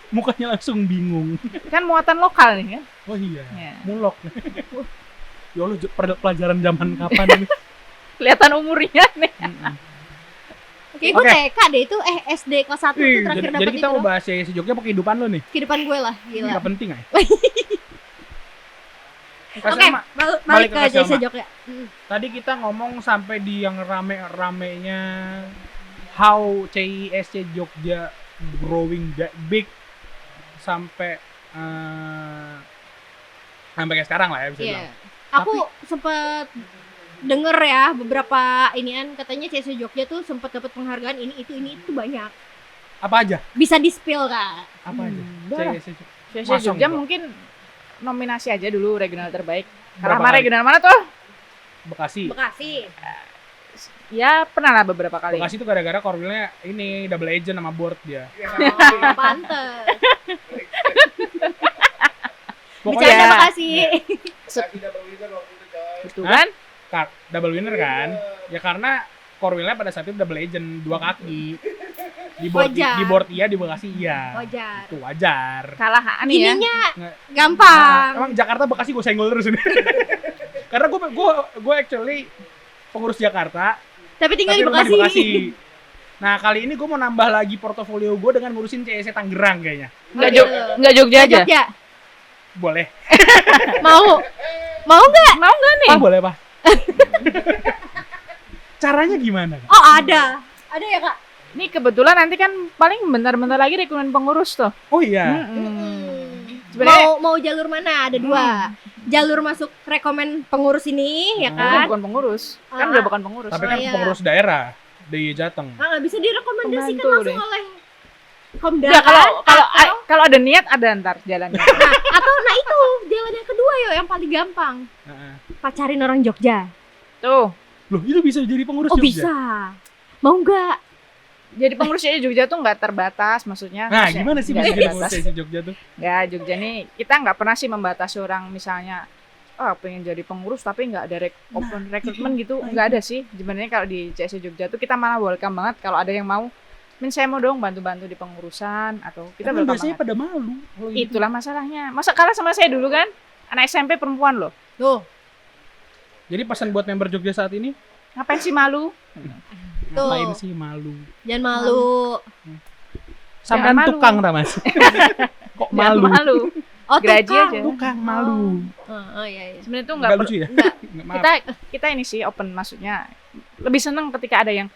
Mukanya langsung bingung. Kan muatan lokal nih kan. Oh iya. Ya. Mulok. Ya Allah, pelajaran zaman kapan ini? Kelihatan umurnya nih. Oke, gue Oke. TK deh itu SD kelas 1 tuh Ih, terakhir jadi dapet kita itu. mau bahas si Jogja apa kehidupan lo nih? Kehidupan gue lah, gila. Enggak penting ya? Oke, balik ke Kak Jasa Selma. Jogja. Tadi kita ngomong sampai di yang rame-ramenya how CISC Jogja growing that big sampai Sampai kayak sekarang lah ya bisa Iya. bilang. Aku sempet denger ya beberapa inian katanya CSC Jogja tuh sempet dapat penghargaan ini itu banyak. Apa aja? Bisa di-spill Kak. Apa aja? udah lah. CSC Jogja. CSC Masa Jogja enggak? mungkin nominasi aja dulu regional terbaik. Berapa Kalah sama kali? regional mana tuh? Bekasi. Bekasi. Ya pernah lah beberapa kali. Bekasi itu gara-gara Korwilnya ini double agent sama board dia. Oh, pantes. Pokoknya Bercanda Bekasi. Kaki double winner waktu itu coy. Itu Hah? kan? double winner kan? Ya karena Korwilnya pada saat itu double agent 2 kaki. Wajar. Di board iya, di Bekasi iya. Wajar. Itu wajar. Kalah nih ya. Gininya Nggak. gampang. Emang Jakarta Bekasi gue senggol terus ini. Karena gue actually pengurus Jakarta, Tapi tinggal tapi di rumah Bekasi. Nah kali ini gue mau nambah lagi portofolio gue dengan ngurusin CSC Tangerang kayaknya. Enggak Jogja aja. Jogja. Boleh? Mau nggak? Mau enggak nih? Ah boleh pak. Caranya gimana? Kak? Oh ada ya Kak. Nih kebetulan nanti kan paling bentar-bentar lagi rekrutmen pengurus tuh. Oh iya. Sebenarnya Mau jalur mana? Ada dua. Jalur masuk rekomen pengurus ini ya kan? bukan pengurus. Kan Ah. udah bukan pengurus. Tapi kan iya. pengurus daerah di Jateng. Bisa direkomendasikan Pembantu langsung deh. oleh Komda Udah kan? kalau ada niat ada ntar jalannya. Atau itu jalan yang kedua yo yang paling gampang. Heeh. Pacarin orang Jogja. Tuh. Loh itu bisa jadi pengurus Oh Jogja? bisa. Mau nggak? Jadi pengurusnya Jogja tuh nggak terbatas maksudnya. Nah Maksudnya gimana sih nggak bisa jadi terbatas. pengurus CSC Jogja tuh? Ya Jogja nih kita nggak pernah sih membatasi orang misalnya pengen jadi pengurus tapi nggak ada open recruitment gitu nggak ada sih. Sebenarnya kalau di CSC Jogja tuh kita malah welcome banget kalau ada yang mau. Saya mau dong bantu-bantu di pengurusan atau kita Emang welcome biasanya banget. pada malu. kalau gitu. Itulah masalahnya. Masa kalah sama saya dulu kan? Anak SMP perempuan loh. Tuh. Jadi pesan buat member Jogja saat ini, Ngapain sih malu? ngapain sih malu? Jangan malu. Sampai malu. tukang tak mas? Kok Jangan malu? malu. Oh Graji tukang. aja. Tukang malu. Oh iya iya. Sebenarnya tuh Nggak nggak lucu ya? Enggak. Maaf. kita ini sih open maksudnya lebih seneng ketika ada yang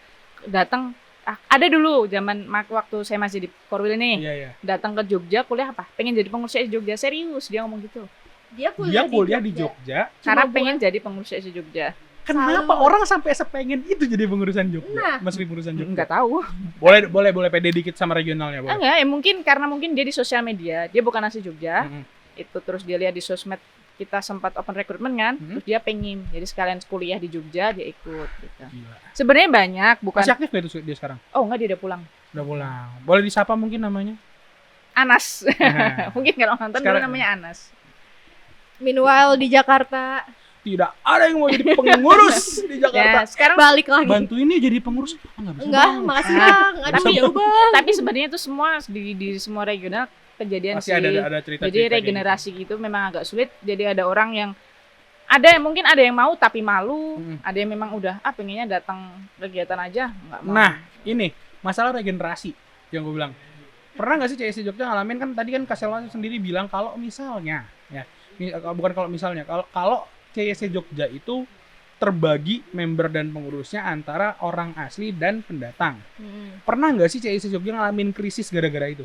datang ada dulu zaman waktu saya masih di Korwil nih Iya iya. datang ke Jogja kuliah apa pengen jadi pengurus CSC Jogja serius dia ngomong gitu Dia Dia kuliah di Jogja. karena Cuma pengen jadi pengurus CSC Jogja Kenapa Salut. orang sampai sepengen itu jadi pengurusan Jogja? Nah. Mas pengurusan Jogja. nggak tahu Boleh pede dikit sama regionalnya, boleh. enggak ya mungkin karena mungkin dia di sosial media dia bukan asli Jogja Mm-mm. itu terus dia lihat di sosmed kita sempat open recruitment kan terus dia pengen jadi sekalian kuliah di Jogja dia ikut gitu Gila. sebenarnya banyak bukan Masih aktif nggak itu dia sekarang? oh enggak dia udah pulang Udah pulang. Boleh disapa mungkin namanya? Anas Nah. mungkin kalau nonton dulu Sekarang- namanya Anas. Meanwhile di Jakarta Tidak ada yang mau jadi pengurus di Ya, Jakarta. sekarang balik lagi. Bantuin nih jadi pengurus. Nggak bisa. Enggak, Bang. makasih Ah. Bang. Aduh Tapi- jauh Bang. tapi sebenarnya itu semua di semua regional kejadian Pasti sih. ada cerita. Jadi regenerasi gitu memang agak sulit. Jadi ada orang yang mungkin ada yang mau tapi malu, ada yang memang udah pengennya datang kegiatan aja nggak mau. Nah, ini masalah regenerasi yang gue bilang. Pernah nggak sih CSC Jogja ngalamin kan tadi kan Kaselwa sendiri bilang kalau misalnya ya, bukan kalau misalnya kalau CSC Jogja itu terbagi member dan pengurusnya antara orang asli dan pendatang. Pernah nggak sih CSC Jogja ngalamin krisis gara-gara itu?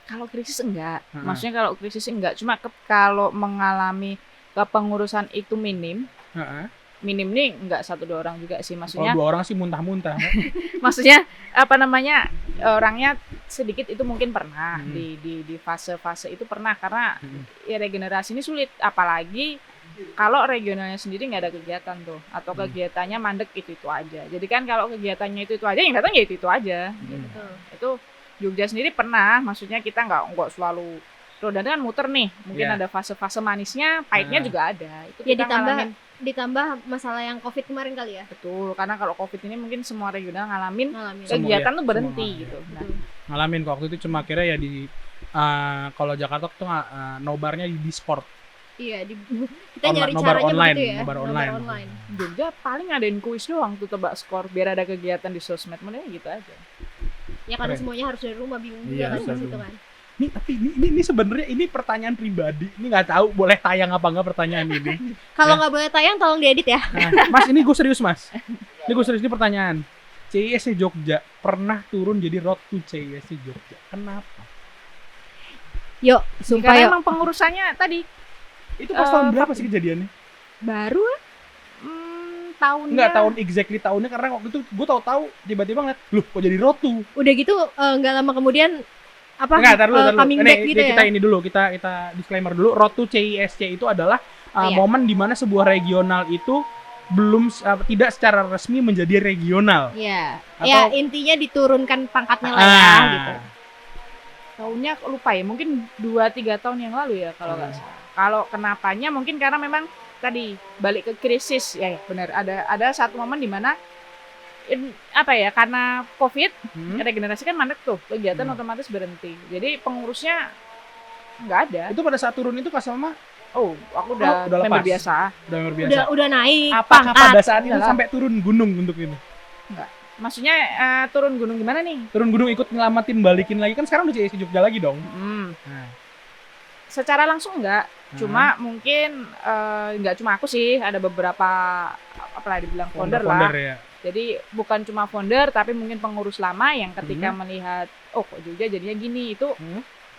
Kalau krisis enggak, Heeh. maksudnya kalau krisis enggak, cuma kalau mengalami kepengurusan itu minim Heeh. nih enggak 1-2 orang juga sih Kalau maksudnya. 2 orang sih muntah-muntah. Maksudnya orangnya sedikit itu mungkin pernah Hmm. di fase-fase itu pernah karena Hmm. ya regenerasi ini sulit apalagi kalau regionalnya sendiri nggak ada kegiatan tuh atau kegiatannya mandek itu aja. Jadi kan kalau kegiatannya itu aja yang datang ya itu aja. Gitu. Itu Jogja sendiri pernah, maksudnya kita nggak selalu rodanya kan muter nih, mungkin Iya. ada fase-fase manisnya, pahitnya Nah. juga ada. Itu Ya kita ngalamin. ditambah masalah yang Covid kemarin kali ya. Betul, karena kalau Covid ini mungkin semua regional ngalamin Ngalamin. Semua, kegiatan ya. tuh berhenti Semua, gitu. ya. Nah, Ngalamin kok waktu itu cuma akhirnya ya di kalau Jakarta tuh nobarnya di Disport. Iya, kita nyari Nobar caranya online, begitu ya. nobar online. Jogja paling ngadain kuis doang tuh tebak skor biar ada kegiatan di sosmed, mulai gitu aja. Ya karena Keren. semuanya harus dari rumah, bingung Iya, juga kan harus pas dari itu rumah. kan. Nih tapi ini sebenarnya ini pertanyaan pribadi. Ini nggak tahu boleh tayang apa nggak pertanyaan ini. Kalau Ya. nggak boleh tayang tolong diedit ya. Nah, Mas ini gue serius Mas. Ini gue serius ini pertanyaan. CISC Jogja pernah turun jadi road to CISC Jogja. Kenapa? Yuk, sumpah Karena yuk. emang pengurusannya tadi Itu pas tahun berapa sih kejadiannya? Baru lah. tahunnya Enggak tahun exactly tahunnya, karena waktu itu gue tahu tiba-tiba ngeliat, loh kok jadi Rotu? Udah gitu nggak lama kemudian apa Enggak, tar dulu. coming back gitu kita ya. ini dulu, kita disclaimer dulu. Rotu CISC itu adalah Iya. momen di mana sebuah regional itu belum tidak secara resmi menjadi regional. Iya. Atau- Ya intinya diturunkan pangkatnya lah ya gitu. tahunnya lupa ya, mungkin 2-3 tahun yang lalu ya kalau nggak salah. Kalau kenapanya mungkin karena memang tadi balik ke krisis ya, benar ada satu momen di mana apa ya, karena COVID regenerasi kan mandek tuh, kegiatan otomatis berhenti. Jadi pengurusnya nggak ada. Itu pada saat turun itu Kak Salma Oh, aku udah udah member lepas. biasa. udah luar biasa. Udah naik Apakah pangkat. pada saat itu Iyalah. sampai turun gunung untuk itu? Maksudnya turun gunung gimana nih? Turun gunung ikut nyelamatin, balikin lagi, kan sekarang udah CIC Jogja lagi dong. Nah. Secara langsung enggak, cuma mungkin enggak cuma aku sih, ada beberapa apalah dibilang founder lah. ya. Jadi bukan cuma founder tapi mungkin pengurus lama yang ketika melihat oh kok Jogja jadinya gini, itu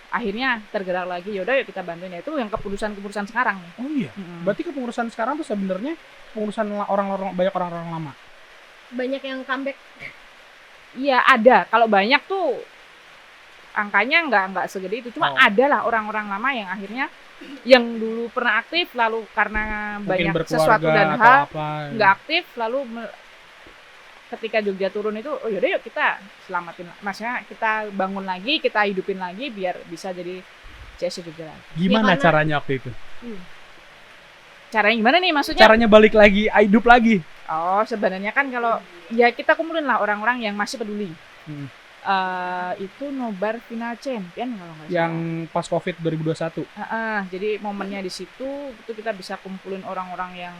akhirnya tergerak lagi, yaudah yuk kita bantuin. Itu yang keputusan sekarang nih. Oh iya. Berarti kepengurusan sekarang tuh sebenarnya pengurusan orang-orang, banyak orang-orang lama. Banyak yang comeback. Iya ada, kalau banyak tuh angkanya nggak segede itu, cuma ada lah orang-orang lama yang akhirnya yang dulu pernah aktif lalu karena Mungkin banyak sesuatu dan atau hal apa. nggak aktif, lalu ketika Jogja turun itu oh yaudah yuk kita selamatin, maksudnya kita bangun lagi, kita hidupin lagi biar bisa jadi CS Jogja lagi. Gimana Ya, karena- caranya waktu itu? Caranya gimana nih maksudnya? Caranya balik lagi, hidup lagi. Oh sebenarnya kan kalau ya kita kumpulin lah orang-orang yang masih peduli. Itu nobar final champion kalau nggak salah. Yang pas Covid 2021. Jadi momennya di situ itu kita bisa kumpulin orang-orang yang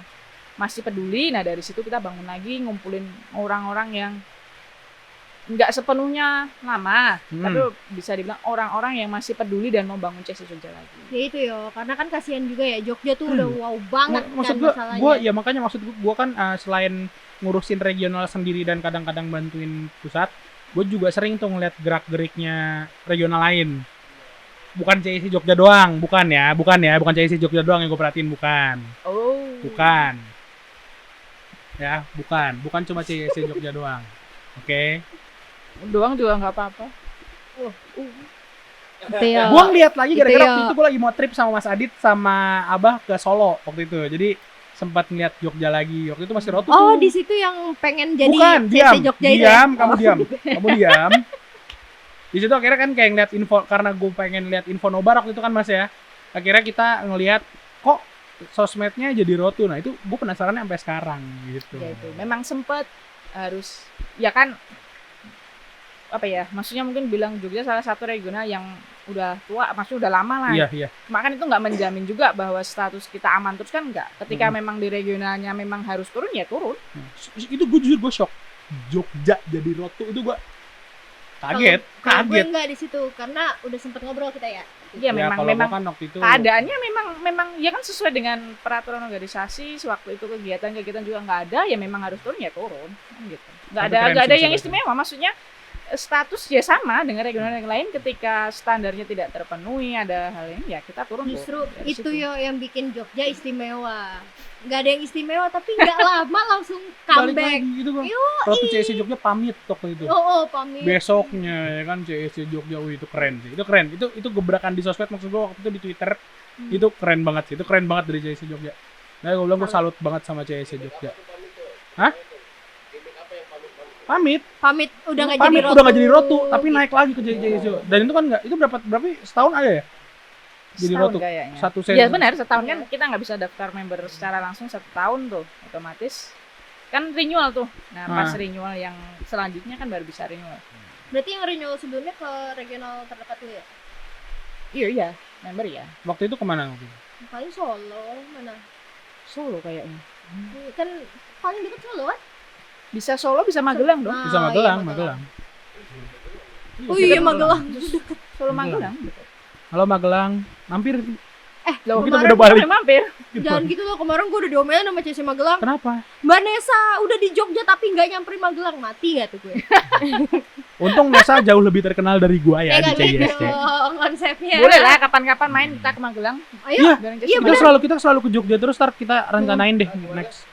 masih peduli. Nah dari situ kita bangun lagi, ngumpulin orang-orang yang nggak sepenuhnya lama, tapi bisa dibilang orang-orang yang masih peduli dan mau bangun CS Jogja lagi. Ya itu yo, karena kan kasihan juga ya, Jogja tuh udah wow banget Maksud kan masalahnya. gua ya makanya maksud gua kan selain ngurusin regional sendiri dan kadang-kadang bantuin pusat, gue juga sering tuh ngeliat gerak-geriknya regional lain. Bukan CIC Jogja doang, bukan CIC Jogja doang yang gue perhatiin, bukan. Bukan. Ya, bukan cuma CIC Jogja doang. Oke. Doang juga nggak apa-apa. Gitu ya. Gue ngeliat lagi Gitu gara-gara ya. waktu itu gue lagi mau trip sama Mas Adit sama Abah ke Solo waktu itu. Jadi sempat ngeliat Jogja lagi. Waktu itu masih Rotu Oh, tuh. di situ yang pengen jadi Bukan, CC Jogja itu ya? diam, kamu diam. Di situ akhirnya kan kayak ngeliat info, karena gue pengen lihat info nobar waktu itu kan Mas ya. Akhirnya kita ngeliat kok sosmednya jadi Rotu. Nah itu gue penasarannya sampai sekarang gitu. Ya itu memang sempet harus ya kan, apa ya, maksudnya mungkin bilang Jogja salah satu regional yang udah tua, maksudnya udah lama lah. Iya. Cuma kan itu nggak menjamin juga bahwa status kita aman terus kan, nggak. Ketika memang di regionalnya memang harus turun ya turun. Itu gue jujur gue shock. Jogja jadi Rotu itu gue kaget. Kalau gue enggak di situ karena udah sempet ngobrol kita ya. Iya Ya, memang kalau memang gua kan waktu itu keadaannya memang ya kan sesuai dengan peraturan organisasi. Sewaktu itu kegiatan juga nggak ada, ya memang harus turun ya turun kan gitu. Nggak Tapi ada keren nggak sih ada yang sebenarnya. istimewa, maksudnya status ya sama dengan regional yang lain. Ketika standarnya tidak terpenuhi, ada hal yang ya kita turun. Justru dari itu situ. yo yang bikin Jogja istimewa. Nggak ada yang istimewa tapi nggak lama langsung balik comeback. lagi gitu kan. Yoi. Rotu CIC Jogja pamit waktu itu. Pamit. Besoknya ya kan CIC Jogja, itu keren sih. Itu keren. Itu gebrakan di sosmed, maksud gue waktu itu di Twitter. Itu keren banget sih. Itu keren banget dari CIC Jogja. Nah, gue bilang gue salut banget sama CIC Jogja. Hah? Pamit Udah nggak jadi pamit Rotu. udah nggak jadi Rotu, tapi naik lagi ke CIC Jogja. Dan itu kan nggak, itu berapa setahun ada ya? Jadi Setahun Rotu kayaknya. satu Ya season. benar, setahun kan kita nggak bisa daftar member secara langsung 1 tahun tuh, otomatis kan renewal tuh. Nah pas renewal yang selanjutnya kan baru bisa renewal. Berarti yang renewal sebelumnya ke regional terdekat tuh ya? Iya member ya. Waktu itu kemana waktu itu? Paling Solo mana? Solo kayaknya. Kan paling deket Solo kan? Bisa Solo, bisa Magelang dong. Bisa Magelang. Oh iya Magelang. Solo Magelang. Halo Magelang, mampir. Loh, kita kemarin udah balik. mampir. Jangan gitu loh, kemarin gue udah diomelin sama CC Magelang. Kenapa? Mbak Nesa udah di Jogja tapi nggak nyamperin Magelang, mati gak tuh gue? Untung Nesa jauh lebih terkenal dari gua ya di Kayak gitu CISC. konsepnya. Boleh lah kapan-kapan main kita ke Magelang. Ayo. Iya, Bareng Iya, kita selalu ke Jogja terus, ntar kita rencanain deh next.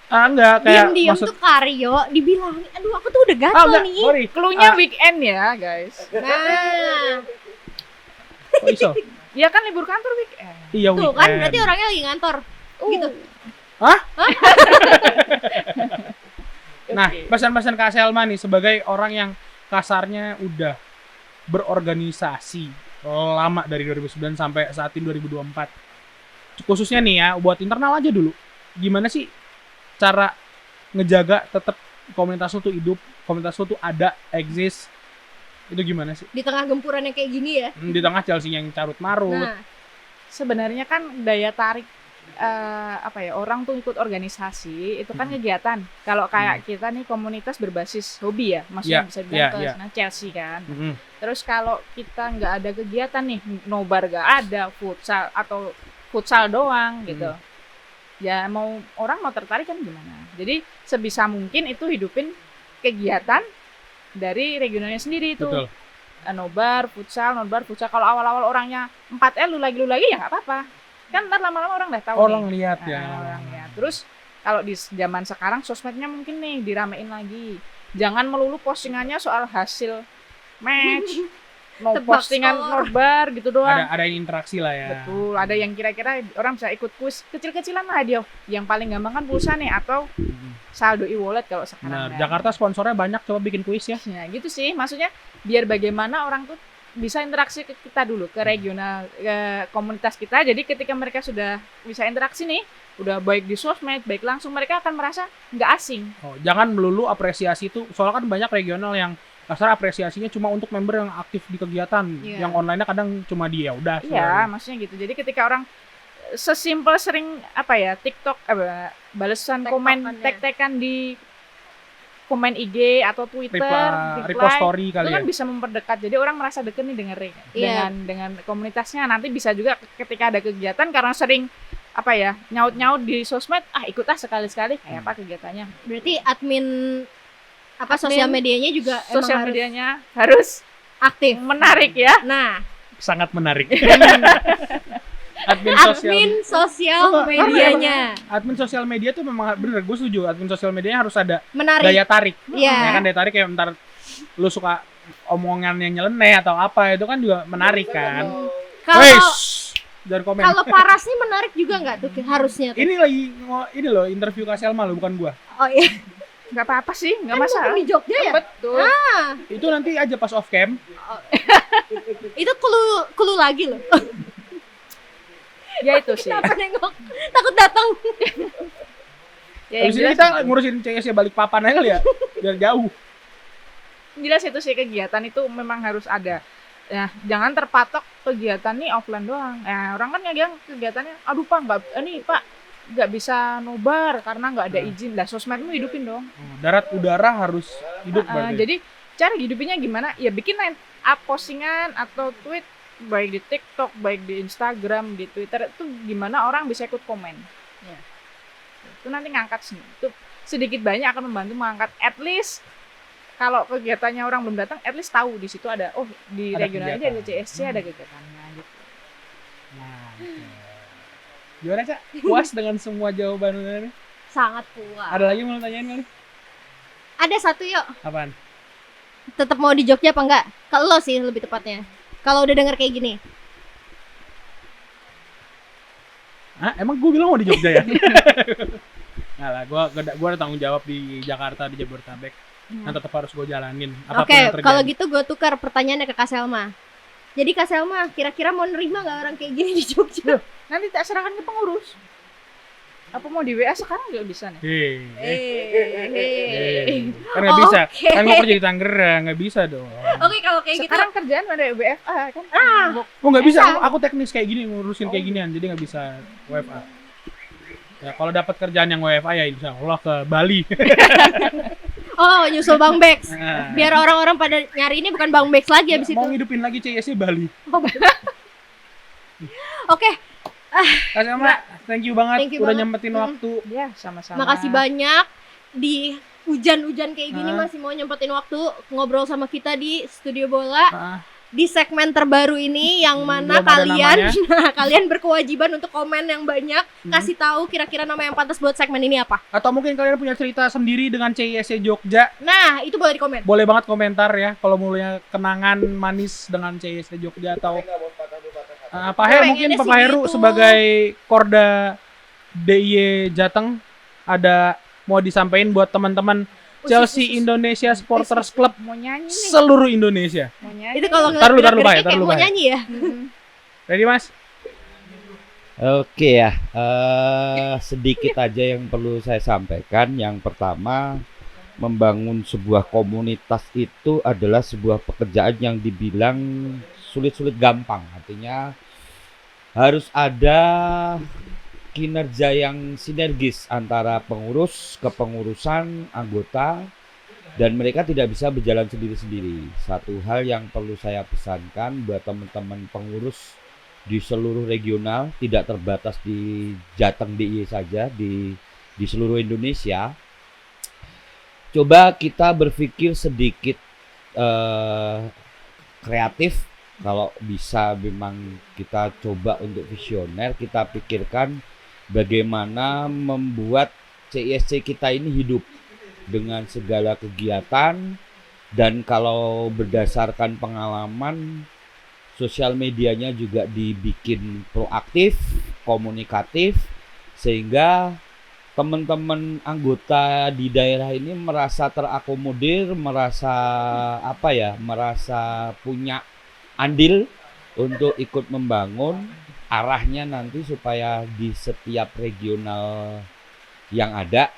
Enggak kayak Diam-diam maksud tuh Karyo dibilangin, aduh aku tuh udah gatel enggak, nih. sorry. Cluenya Ah. weekend ya, guys. Nah, Oh, iso. Ya kan libur kantor weekend. Iya, tuh kan weekend. berarti orangnya lagi ngantor. Gitu. Nah, Oke. pesan-pesan Kak Selma nih sebagai orang yang kasarnya udah berorganisasi lama dari 2009 sampai saat ini 2024. Khususnya nih ya, buat internal aja dulu. Gimana sih cara ngejaga tetap komunitas lu tuh hidup, komunitas lu tuh ada, eksis? Itu gimana sih? Di tengah gempuran yang kayak gini ya. Di tengah Chelsea yang carut marut. Nah, Sebenarnya kan daya tarik orang tuh ikut organisasi itu kan kegiatan. Kalau kayak kita nih komunitas berbasis hobi ya, maksudnya Iya, bisa dibilang iya, ke iya. sana Chelsea kan. Mm-mm. Terus kalau kita nggak ada kegiatan nih, nobar nggak ada, futsal atau futsal doang gitu. Ya orang mau tertarik kan gimana? Jadi sebisa mungkin itu hidupin kegiatan dari regionalnya sendiri itu. Betul. Nobar, futsal. Kalau awal-awal orangnya 4L lu lagi ya nggak apa-apa. Kan ntar lama-lama orang udah tahu Orang nih. lihat Nah, ya. orang lihat. Terus kalau di zaman sekarang sosmednya mungkin nih diramein lagi. Jangan melulu postingannya soal hasil match, Tebak postingan skor. nobar gitu doang. Ada interaksi lah ya. Betul, ada yang kira-kira orang bisa ikut kuis kecil-kecilan lah dia. Yang paling gampang kan pulsa nih atau saldo e-wallet kalau sekarang. Benar. kan. Jakarta sponsornya banyak, coba bikin kuis ya. Ya gitu sih, maksudnya biar bagaimana orang tuh bisa interaksi ke kita dulu, ke regional, ke komunitas kita. Jadi ketika mereka sudah bisa interaksi nih, udah baik di sosmed, baik langsung, mereka akan merasa nggak asing. Oh, jangan melulu apresiasi itu, soalnya kan banyak regional yang kasar apresiasinya cuma untuk member yang aktif di kegiatan, Iya. yang online-nya kadang cuma dia udah. Iya, maksudnya gitu. Jadi ketika orang sesimpel sering TikTok balesan komen Tek-tokannya. tek-tekan di komen IG atau Twitter, repost story itu kali kan ya. bisa memperdekat. Jadi orang merasa deket nih Iya. dengan komunitasnya. Nanti bisa juga ketika ada kegiatan karena sering nyaut-nyaut di sosmed, ikut sekali-sekali kayak apa kegiatannya. berarti admin sosial medianya juga emang Sosial harus medianya harus aktif. menarik ya. Nah, Sangat menarik. Admin sosial Oh, medianya admin sosial media tuh memang bener, gue setuju. Admin sosial medianya harus ada menarik. daya tarik. Iya. Ya kan daya tarik kayak ntar lu suka omongan yang nyeleneh atau apa itu kan juga menarik kan. Kalau Weish, jangan komen. kalau Paras nih menarik juga nggak tuh harusnya tuh. Ini lagi ini loh interview Kak Selma lo, bukan gua. Oh iya. Nggak apa-apa sih, nggak Kan masalah. di Jogja ya? Betul. Itu nanti aja pas off cam. Itu clue lagi loh. Ya itu sih. Kenapa nengok? Takut datang. Ya, yang Habis ini jelas, kita ngurusin CS ya balik papan aja kali ya. Biar jauh. jelas itu sih kegiatan itu memang harus ada. Ya, jangan terpatok kegiatan nih offline doang. Orang kan yang kegiatannya, aduh Pak, nggak bisa nobar karena nggak ada izin. Lah sosmedmu hidupin dong. Darat udara harus hidup berarti. Jadi cara hidupinnya gimana? Ya bikin up postingan atau tweet baik di TikTok, baik di Instagram, di Twitter itu gimana orang bisa ikut komen. Ya. Itu nanti ngangkat itu sedikit banyak akan membantu mengangkat at least kalau kegiatannya orang belum datang, at least tahu di situ ada di Ada regional aja ada kegiatan. CSC ada kegiatannya gitu. Nah, gimana Cak? Puas dengan semua jawaban ini? Sangat puas. Ada lagi mau tanyain kali? Ada satu yuk. Apaan? Tetap mau di Jogja apa enggak? Kalau lo sih lebih tepatnya. Kalau udah denger kayak gini. Hah? Emang gue bilang mau di Jogja ya? Nggak lah, gue ada tanggung jawab di Jakarta, di Jabodetabek. Nah tetap harus gue jalanin. Apapun Oke, yang terjadi. kalau gitu gue tukar pertanyaannya ke Kak Selma. Jadi Kak Selma, kira-kira mau nerima nggak orang kayak gini di Jogja? Nanti tak serahkan ke pengurus. Apa mau di WA sekarang juga bisa nih? Kan nggak bisa. Oke. Kan gue kerja di Tangerang, nggak bisa dong. Oke, kalau kayak gitu. Sekarang kerjaan ada WFA kan? Oh nggak bisa, Bisa. aku teknis kayak gini ngurusin kayak ginian, jadi nggak bisa WFA. Ya kalau dapat kerjaan yang WFA ya insya Allah ke Bali. Oh, nyusul Bang Bex. Nah. Biar orang-orang pada nyari ini bukan Bang Bex lagi abis itu. Mau ngidupin lagi CS-nya Bali. Oke, Kak Selma, thank you banget Thank you udah banget. nyempetin waktu. Ya, sama-sama. makasih banyak di hujan-hujan kayak gini Ah. masih mau nyempetin waktu ngobrol sama kita di Studio Bola Ah, di segmen terbaru ini yang mana belum ada kalian namanya. kalian berkewajiban untuk komen yang banyak, Hmm. kasih tahu kira-kira nama yang pantas buat segmen ini apa. Atau mungkin kalian punya cerita sendiri dengan CISC Jogja. Nah, itu boleh dikomen. Boleh banget komentar ya kalau mulanya kenangan manis dengan CISC Jogja atau Pak Heru Pengennya mungkin sih Pak Heru gitu. sebagai Korda DIY Jateng ada mau disampaikan buat teman-teman Chelsea Indonesia Supporters Club Mau nyanyi nih. seluruh Indonesia. Mau nyanyi. Itu kalau Taruh dulu, ngeliat Pak, gerak-geriknya taruh kayak dulu, mau Pak. nyanyi ya. Ready Mas? Oke ya, sedikit aja yang perlu saya sampaikan. Yang pertama, membangun sebuah komunitas itu adalah sebuah pekerjaan yang dibilang sulit-sulit gampang. Artinya harus ada kinerja yang sinergis antara pengurus, kepengurusan, anggota, dan mereka tidak bisa berjalan sendiri-sendiri. Satu hal yang perlu saya pesankan buat teman-teman pengurus di seluruh regional, tidak terbatas di Jateng DIY saja, di seluruh Indonesia. Coba kita berpikir sedikit kreatif. Kalau bisa memang kita coba untuk visioner, kita pikirkan bagaimana membuat CISC kita ini hidup dengan segala kegiatan. Dan kalau berdasarkan pengalaman, sosial medianya juga dibikin proaktif, komunikatif, sehingga teman-teman anggota di daerah ini merasa terakomodir, merasa merasa punya andil untuk ikut membangun arahnya nanti supaya di setiap regional yang ada,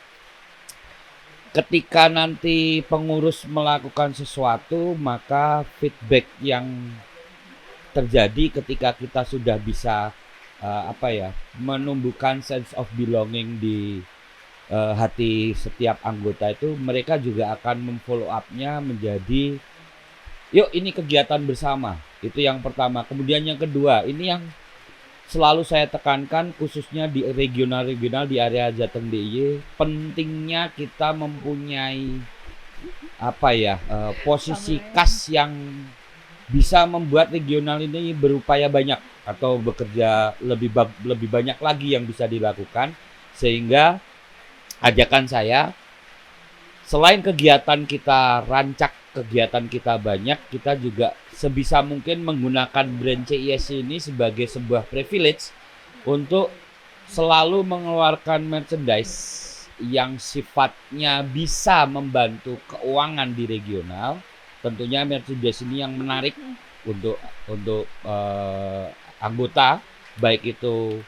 ketika nanti pengurus melakukan sesuatu, maka feedback yang terjadi ketika kita sudah bisa menumbuhkan sense of belonging di hati setiap anggota itu, mereka juga akan memfollow up-nya menjadi yuk ini kegiatan bersama. Itu yang pertama. Kemudian yang kedua, ini yang selalu saya tekankan khususnya di regional-regional di area Jateng DIY, pentingnya kita mempunyai posisi khas yang bisa membuat regional ini berupaya banyak atau bekerja lebih banyak lagi yang bisa dilakukan, sehingga ajakan saya, selain kegiatan kita rancak, kegiatan kita banyak, kita juga sebisa mungkin menggunakan brand CISC ini sebagai sebuah privilege untuk selalu mengeluarkan merchandise yang sifatnya bisa membantu keuangan di regional. Tentunya merchandise ini yang menarik untuk anggota, baik itu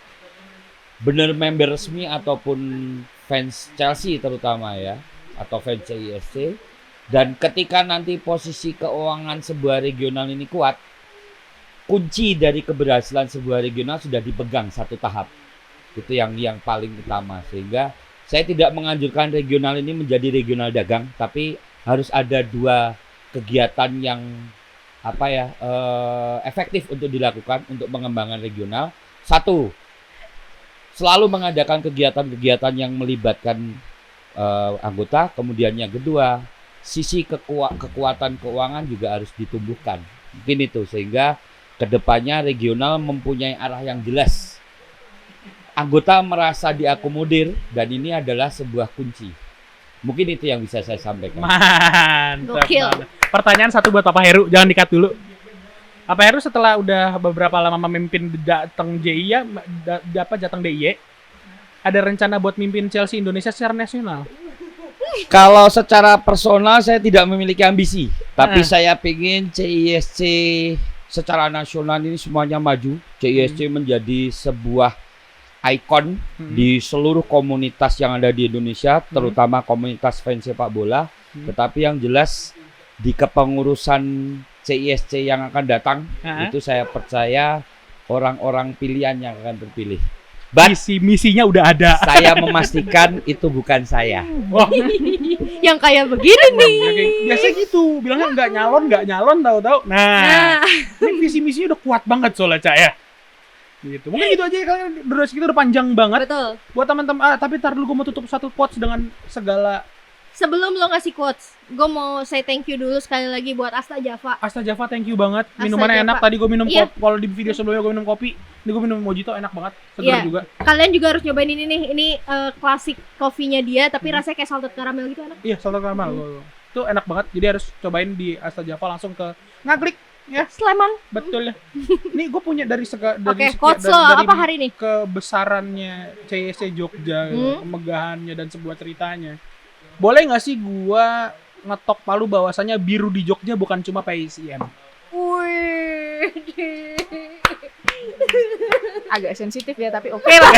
benar member resmi ataupun fans Chelsea terutama ya, atau fans CISC. Dan ketika nanti posisi keuangan sebuah regional ini kuat, kunci dari keberhasilan sebuah regional sudah dipegang satu tahap. Itu yang paling utama. Sehingga saya tidak menganjurkan regional ini menjadi regional dagang, tapi harus ada dua kegiatan yang efektif untuk dilakukan untuk mengembangkan regional. Satu, selalu mengadakan kegiatan-kegiatan yang melibatkan anggota. Kemudian yang kedua, sisi kekuatan keuangan juga harus ditumbuhkan. Mungkin itu, sehingga kedepannya regional mempunyai arah yang jelas. Anggota merasa diakomodir, dan ini adalah sebuah kunci. Mungkin itu yang bisa saya sampaikan. Mantap. Gokil. Banget. Pertanyaan satu buat Papa Heru, jangan di-cut dulu. Papa Heru setelah udah beberapa lama memimpin Jateng DIY, Jateng DIY, ada rencana buat mimpin Chelsea Indonesia secara nasional? Kalau secara personal saya tidak memiliki ambisi, tapi saya ingin CISC secara nasional ini semuanya maju. CISC menjadi sebuah ikon di seluruh komunitas yang ada di Indonesia, terutama komunitas fans sepak bola. Tetapi yang jelas di kepengurusan CISC yang akan datang, itu saya percaya orang-orang pilihan yang akan terpilih. Misinya udah ada. Saya memastikan itu bukan saya. Wah, Yang kayak begini nih. biasa gitu, bilangnya nggak nyalon tahu-tahu. Nah, ini visi misinya udah kuat banget soalnya Cak ya. Gitu. Mungkin gitu aja ya, kalian durasi kita udah panjang banget. Betul. Buat teman-teman, tapi ntar dulu gue mau tutup satu quotes dengan segala Sebelum lo ngasih quotes, gue mau say thank you dulu sekali lagi buat Asta Java. Asta Java, thank you banget. Asta Minumannya Java. enak. Tadi gue minum Iya. kalau di video sebelumnya gue minum kopi. Ini gue minum mojito, enak banget. Segar Iya. juga. Kalian juga harus nyobain ini nih. Ini klasik kopinya dia, tapi rasanya kayak salted caramel gitu enak. Iya, salted caramel. Itu enak banget. Jadi harus cobain di Asta Java langsung ke Ngaglik ya. Sleman. Betul ya. Ini gue punya dari Oke, quotes lo apa hari ini? kebesarannya CYC Jogja, kemegahannya dan sebuah ceritanya. Boleh nggak sih gua ngetok palu bahwasanya biru di Jogja bukan cuma PICM? Wih. Agak sensitif ya, tapi oke lah.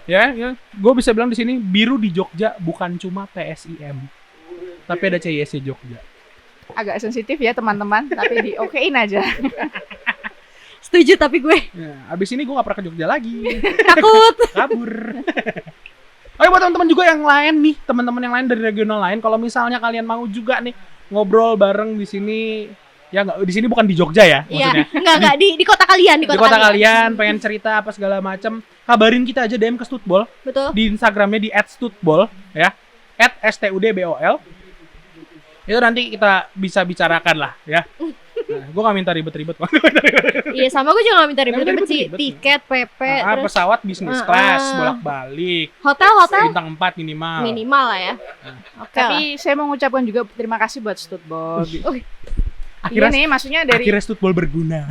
Ya, gue bisa bilang di sini biru di Jogja bukan cuma PSIM, tapi ada CYC Jogja. Agak sensitif ya teman-teman, tapi di okein aja. Setuju tapi gue Nah, abis ini gue nggak pernah ke Jogja lagi, takut. kabur. Ayo buat teman-teman juga yang lain nih, teman-teman yang lain dari regional lain, kalau misalnya kalian mau juga nih ngobrol bareng di sini, ya nggak di sini bukan di Jogja ya, Iya, maksudnya. enggak di kota kalian, Di kota kalian pengen cerita apa segala macam, kabarin kita aja DM ke Stutbol Betul. di Instagramnya di @stutbol ya, @studbol. Itu nanti kita bisa bicarakan lah ya. Nah, gue gak minta ribet-ribet kok. Iya, sama gue juga gak minta ribet-ribet Nggak sih. ribet-ribet. Tiket, PP, terus Pesawat bisnis kelas bolak-balik, hotel bintang 4 minimal. minimal lah ya. Oke lah. Tapi saya mau mengucapkan juga terima kasih buat Stutbol. Iya Akhirnya nih, maksudnya dari akhirnya Stutbol berguna.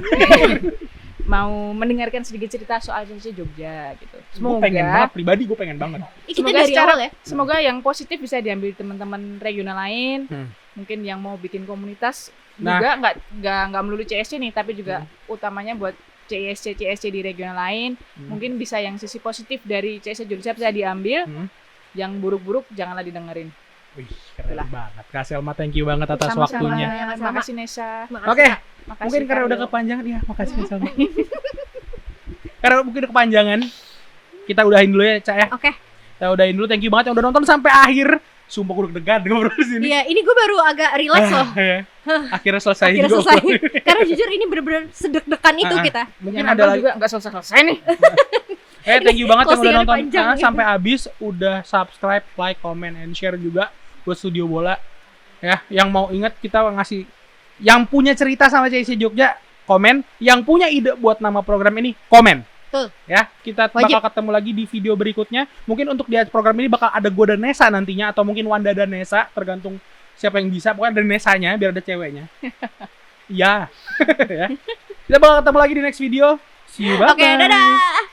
mau mendengarkan sedikit cerita soal CYC Jogja gitu. Gue pengen banget, pribadi gue pengen banget. Kita Semoga dari secara- awal ya. Semoga yang positif bisa diambil teman-teman regional lain. Mungkin yang mau bikin komunitas Nah. juga nggak melulu CSC nih, tapi juga utamanya buat CSC di regional lain. Mungkin bisa yang sisi positif dari CSC Jogja bisa diambil. Yang buruk-buruk janganlah didengerin. Wih, keren banget. Kak Selma, thank you banget atas Sama-sama. waktunya. Sama-sama. Makasih Nesa. Oke, Makasih, mungkin karena udah Karyo. kepanjangan, ya makasih Kak Selma. Karena mungkin udah kepanjangan, kita udahin dulu ya, Cak ya. Oke. Kita udahin dulu, thank you banget yang udah nonton sampai akhir. Sumpah gue deg-degan ngobrol di sini. Iya, ini gue baru agak relax loh. Ya. Akhirnya selesai Akhirnya juga. selesai. Karena jujur ini bener-bener sedek-dekan itu kita. Mungkin Yang ada nonton lagi. juga nggak selesai nih. Thank you banget yang udah Closingannya nonton panjang. sampai habis, udah subscribe, like, comment, and share juga buat Studio Bola. Ya, yang mau ingat kita ngasih, yang punya cerita sama CYC Jogja, komen. Yang punya ide buat nama program ini, komen. Betul. Ya, kita Wajib. bakal ketemu lagi di video berikutnya. Mungkin untuk di program ini bakal ada gua dan Nesa nantinya, atau mungkin Wanda dan Nesa, tergantung siapa yang bisa. Pokoknya ada Nesanya, biar ada ceweknya. Iya. Ya. Kita bakal ketemu lagi di next video. See you, bye-bye. Oke, dadah.